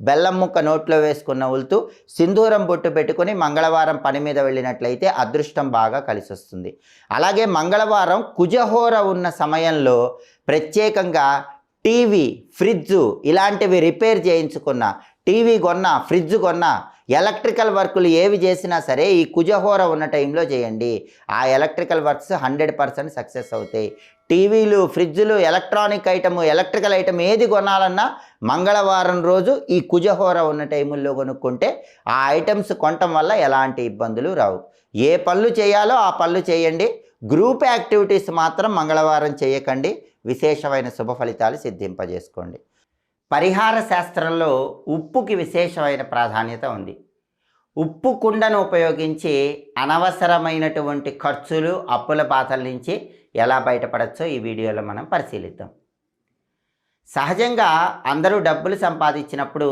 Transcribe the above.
బెల్లం ముక్క నోట్లో వేసుకున్న ఉల్తూ సింధూరం బొట్టు పెట్టుకుని మంగళవారం పని మీద వెళ్ళినట్లయితే అదృష్టం బాగా కలిసి వస్తుంది. అలాగే మంగళవారం కుజహోర ఉన్న సమయంలో ప్రత్యేకంగా టీవీ, ఫ్రిడ్జు ఇలాంటివి రిపేర్ చేయించుకున్న, టీవీ కొన్నా, ఫ్రిడ్జ్ కొన్నా, ఎలక్ట్రికల్ వర్కులు ఏవి చేసినా సరే ఈ కుజహోర ఉన్న టైంలో చేయండి. ఆ ఎలక్ట్రికల్ వర్క్స్ 100% సక్సెస్ అవుతాయి. టీవీలు, ఫ్రిడ్జ్లు, ఎలక్ట్రానిక్ ఐటమ్, ఎలక్ట్రికల్ ఐటమ్ ఏది కొనాలన్నా మంగళవారం రోజు ఈ కుజహోర ఉన్న టైముల్లో కొనుక్కుంటే ఆ ఐటమ్స్ కొనటం వల్ల ఎలాంటి ఇబ్బందులు రావు. ఏ పనులు చేయాలో ఆ పనులు చేయండి. గ్రూప్ యాక్టివిటీస్ మాత్రం మంగళవారం చేయకండి. విశేషమైన శుభ ఫలితాలు సిద్ధింపజేసుకోండి. పరిహార శాస్త్రంలో ఉప్పుకి విశేషమైన ప్రాధాన్యత ఉంది. ఉప్పు కుండను ఉపయోగించి అనవసరమైనటువంటి ఖర్చులు, అప్పుల బాధల నుంచి ఎలా బయటపడచ్చో ఈ వీడియోలో మనం పరిశీలిద్దాం. సహజంగా అందరూ డబ్బులు సంపాదించినప్పుడు